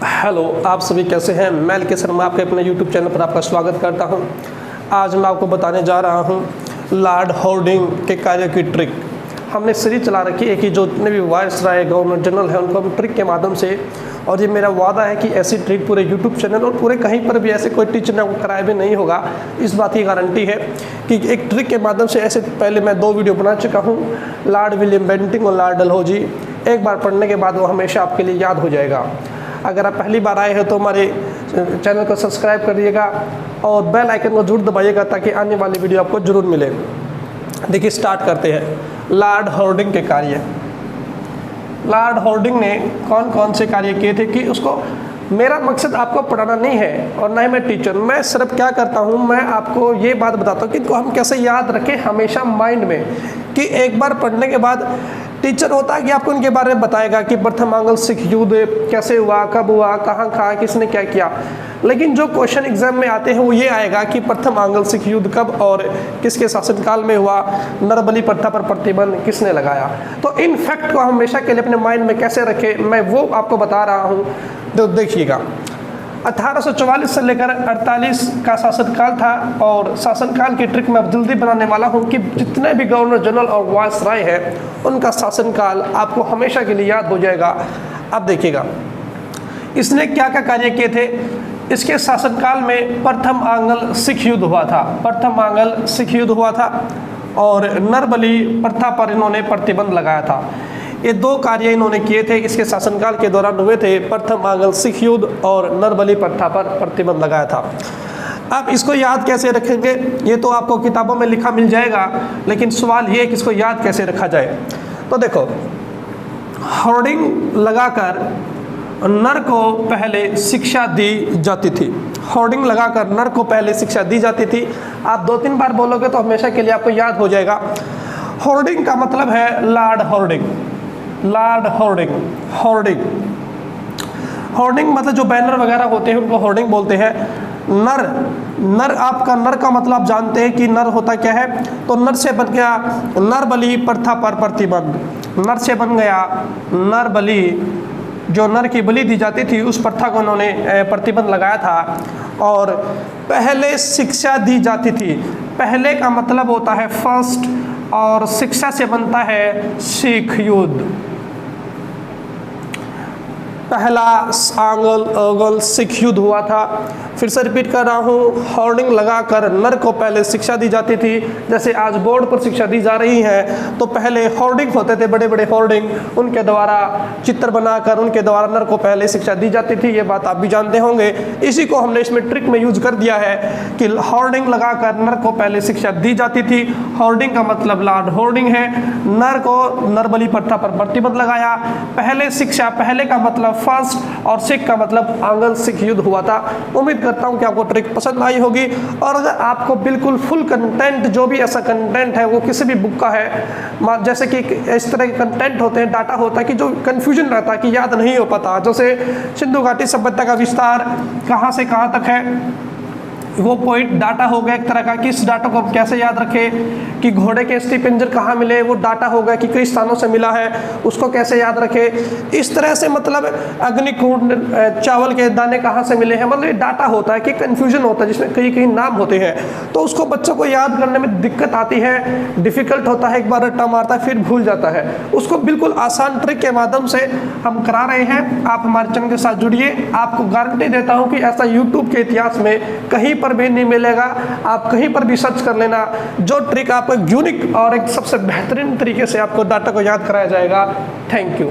Hello, आप सभी कैसे हैं। मैं एल के शर्मा आपके अपने यूट्यूब चैनल पर आपका स्वागत करता हूं। आज मैं आपको बताने जा रहा हूं लॉर्ड होर्डिंग के कार्य की ट्रिक। हमने सीरीज चला रखी है कि जो जितने भी वायसराय गवर्नर जनरल हैं उनको हम ट्रिक के माध्यम से, और ये मेरा वादा है कि ऐसी ट्रिक पूरे यूट्यूब चैनल और पूरे कहीं पर भी ऐसे कोई टीचर ने कराया भी नहीं होगा। इस बात की गारंटी है कि एक ट्रिक के माध्यम से, ऐसे पहले मैं 2 वीडियो बना चुका हूँ, लॉर्ड विलियम बेंटिंक और लॉर्ड डलहौजी। एक बार पढ़ने के बाद वो हमेशा आपके लिए याद हो जाएगा। अगर आप पहली बार आए हैं तो हमारे चैनल को सब्सक्राइब करिएगा और बेल आइकन को जरूर दबाइएगा ताकि आने वाली वीडियो आपको जरूर मिले। देखिए, स्टार्ट करते हैं। लॉर्ड होर्डिंग के कार्य। लॉर्ड होर्डिंग ने कौन कौन से कार्य किए थे कि उसको, मेरा मकसद आपको पढ़ाना नहीं है और ना ही मैं टीचर। मैं सिर्फ क्या करता हूँ, मैं आपको ये बात बताता हूँ कि इनको हम कैसे याद रखें हमेशा माइंड में, कि एक बार पढ़ने के बाद टीचर होता है कि आपको इनके बारे में बताएगा कि प्रथम आंग्ल सिख युद्ध कैसे हुआ, कब हुआ, कहाँ किसने क्या किया। लेकिन जो क्वेश्चन एग्जाम में आते हैं वो ये आएगा कि प्रथम आंग्ल सिख युद्ध कब और किसके शासनकाल में हुआ, नरबली प्रथा पर प्रतिबंध किसने लगाया। तो इन फैक्ट को हमेशा के लिए अपने माइंड में कैसे रखें, मैं वो आपको बता रहा हूँ। तो देखिएगा, 1844 से लेकर 48 का शासनकाल था और शासनकाल की ट्रिक मैं जल्दी बनाने वाला हूं कि जितने भी गवर्नर जनरल और वायसराय हैं उनका शासनकाल आपको हमेशा के लिए याद हो जाएगा। अब देखिएगा इसने क्या क्या कार्य किए थे। इसके शासनकाल में प्रथम आंग्ल सिख युद्ध हुआ था। प्रथम आंग्ल सिख युद्ध हुआ था और नरबली प्रथा पर इन्होंने प्रतिबंध लगाया था। ये 2 कार्य इन्होंने किए थे, इसके शासनकाल के दौरान हुए थे। प्रथम आंग्ल सिख युद्ध और नरबली प्रथा पर प्रतिबंध लगाया था। अब इसको याद कैसे रखेंगे, ये तो आपको किताबों में लिखा मिल जाएगा, लेकिन सवाल ये है कि इसको याद कैसे रखा जाए। तो देखो, होर्डिंग लगाकर नर को पहले शिक्षा दी जाती थी। होर्डिंग लगाकर नर को पहले शिक्षा दी जाती थी। आप 2-3 बार बोलोगे तो हमेशा के लिए आपको याद हो जाएगा। होर्डिंग का मतलब है Lord hoarding. Lord hoarding, hoarding, hoarding मतलब जो बैनर वगैरह होते हैं उनको होर्डिंग बोलते हैं। नर, नर आपका नर का मतलब आप जानते हैं कि नर होता क्या है। तो नर से बन गया नरबली प्रथा पर प्रतिबंध। नर से बन गया नरबली, जो नर की बलि दी जाती थी उस प्रथा को उन्होंने प्रतिबंध लगाया था। और पहले शिक्षा दी जाती थी। पहले का मतलब होता है फर्स्ट और शिक्षा से बनता है सिख युद्ध। पहला आंग्ल सिख युद्ध हुआ था। फिर से रिपीट कर रहा हूँ, होर्डिंग लगाकर नर को पहले शिक्षा दी जाती थी। जैसे आज बोर्ड पर शिक्षा दी जा रही है तो पहले होर्डिंग होते थे, बड़े बड़े होर्डिंग, उनके द्वारा चित्र बनाकर उनके द्वारा नर को पहले शिक्षा दी जाती थी। ये बात आप भी जानते होंगे। इसी को हमने इसमें ट्रिक में यूज कर दिया है कि होर्डिंग लगाकर नर को पहले शिक्षा दी जाती थी। होर्डिंग का मतलब लॉर्ड होर्डिंग है। नर को नरबली प्रथा पर प्रतिबंध लगाया। पहले शिक्षा, पहले का मतलब फर्स्ट और सिख का मतलब आंग्ल सिख युद्ध हुआ था। उम्मीद करता हूं कि आपको ट्रिक पसंद आई होगी। और अगर आपको बिल्कुल फुल कंटेंट, जो भी ऐसा कंटेंट है वो किसी भी बुक का है, जैसे कि इस तरह के कंटेंट होते हैं, डाटा होता है कि जो कंफ्यूजन रहता है कि याद नहीं हो पाता, जैसे सिंधु घाटी सभ्यता का विस्तार कहां से कहां तक है, वो पॉइंट डाटा हो गया एक तरह का। किस डाटा को कैसे याद रखें कि घोड़े के अस्थिपंजर कहाँ मिले, वो डाटा हो गया कि कई स्थानों से मिला है, उसको कैसे याद रखें। इस तरह से मतलब अग्निकुंड, चावल के दाने कहाँ से मिले हैं, मतलब ये डाटा होता है कि कन्फ्यूजन होता है जिसमें कई कई नाम होते हैं। तो उसको बच्चों को याद करने में दिक्कत आती है, डिफिकल्ट होता है, एक बार रट्टा मारता है फिर भूल जाता है। उसको बिल्कुल आसान ट्रिक के माध्यम से हम करा रहे हैं। आप हमारे चैनल के साथ जुड़िए। आपको गारंटी देता हूँ कि ऐसा यूट्यूब के इतिहास में कहीं पर भी नहीं मिलेगा। आप कहीं पर भी सर्च कर लेना, जो ट्रिक आपको यूनिक और एक सबसे बेहतरीन तरीके से आपको डाटा को याद कराया जाएगा। Thank you.